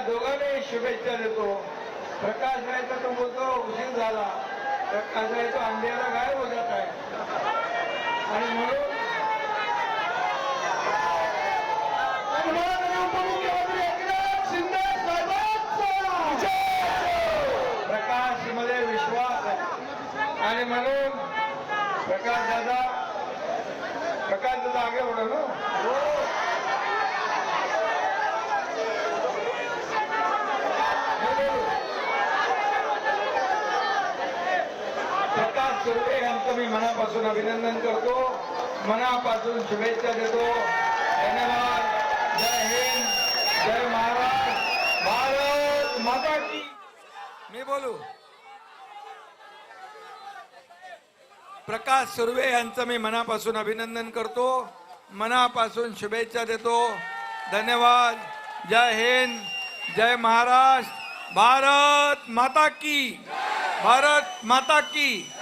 दोघांनाही शुभेच्छा देतो. प्रकाश रायचा तो बोलतो उशीर झाला, प्रकाश राय तो अंधेरा गायब हो जात आहे. आणि म्हणून उपमुख्यमंत्री एकनाथ शिंदे साहेबांचा प्रकाश मध्ये विश्वास आहे. आणि म्हणून प्रकाश दादा आगे बढ़ो ना. प्रकाश सुर्वे यांचं मी मनापासून अभिनंदन करतो, मनापासून शुभेच्छा देतो. धन्यवाद. जय हिंद, जय महाराष्ट्र, भारत माता की. मी बोलू. प्रकाश सुर्वे यांचं मी मनापासून अभिनंदन करतो, मनापासून शुभेच्छा देतो. धन्यवाद. जय हिंद, जय महाराष्ट्र, भारत माता की, भारत माता की.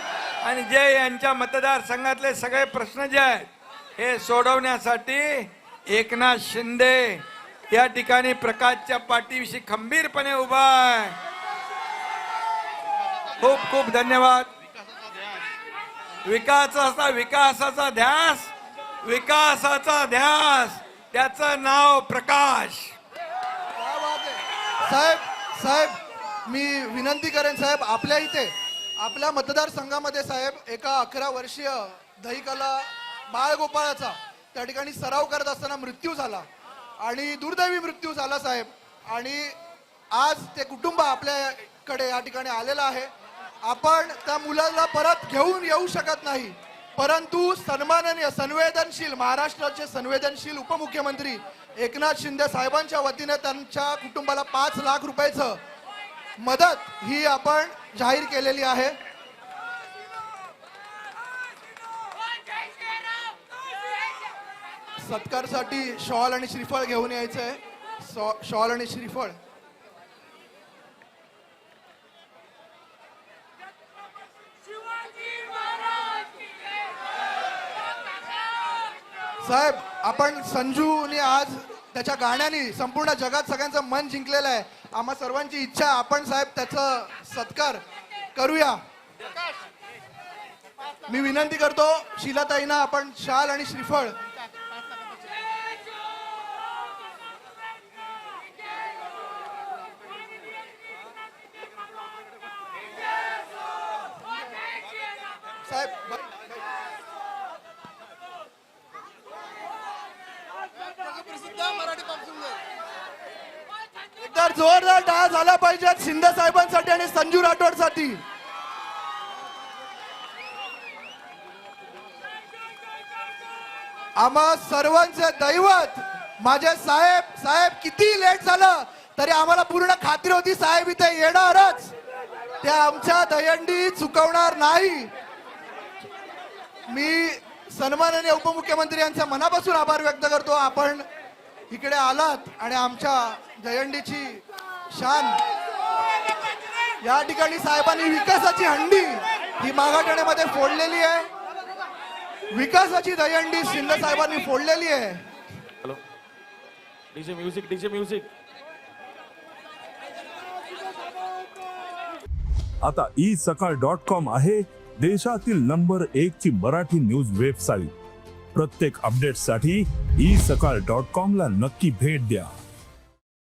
आणि जे यांच्या मतदारसंघातले सगळे प्रश्न जे आहेत हे सोडवण्यासाठी एकनाथ शिंदे या ठिकाणी प्रकाशच्या पाठीविषयी खंबीरपणे उभा आहे. खूप खूप धन्यवाद. विकासाचा ध्यास, विकासाचा ध्यास, त्याचं नाव प्रकाश. साहेब मी विनंती करेन साहेब, आपल्या इथे आपल्या मतदारसंघामध्ये साहेब एका 11 वर्षीय दहीकाला बाळगोपाळाचा त्या ठिकाणी सराव करत असताना मृत्यू झाला आणि दुर्दैवी मृत्यू झाला साहेब. आणि आज ते कुटुंब आपल्याकडे या ठिकाणी आलेलं आहे. आपण त्या मुलाला परत घेऊन येऊ शकत नाही, परंतु सन्माननीय संवेदनशील महाराष्ट्राचे संवेदनशील उपमुख्यमंत्री एकनाथ शिंदे साहेबांच्या वतीने त्यांच्या कुटुंबाला 5 लाख रुपयाचं मदत ही आपण जाहीर केलेली आहे. सत्कारसाठी शॉल आणि श्रीफळ घेऊन यायचं आहे. शॉल आणि श्रीफळ. साहेब आपण संजूने आज त्याच्या गाण्याने संपूर्ण जगात सगळ्यांचं मन जिंकलेलं आहे. आम्हा सर्वांची इच्छा आपण साहेब त्याचा सत्कार करूया. मी विनंती करतो शीलाताईंना आपण शाल आणि श्रीफळ. साहेब एकदा जोरदार टाळ्या झाला पाहिजेत शिंदे साहेबांसाठी आणि संजू राठोडसाठी. आम्हा सर्वांचे दैवत माझे साहेब किती लेट झालं तरी आम्हाला पूर्ण खात्री होती साहेब इथे येणारच. ते आमच्या दहीहंडी चुकवणार नाही. मी सन्माननीय उपमुख्यमंत्री यांचा मनापासून आभार व्यक्त करतो. आपण इकडे आलात आणि आमच्या दहीहंडीची शान या ठिकाणी साहेबांनी विकासाची हंडी ही मागाठाण्यामध्ये फोडलेली आहे. विकासाची दहीहंडी शिंदे साहेबांनी फोडलेली आहे. Hello DJ music. आता isakal.com आहे देशातील नंबर 1 ची मराठी न्यूज वेबसाईट. प्रत्येक अपडेटसाठी isakal.com ला नक्की भेट द्या.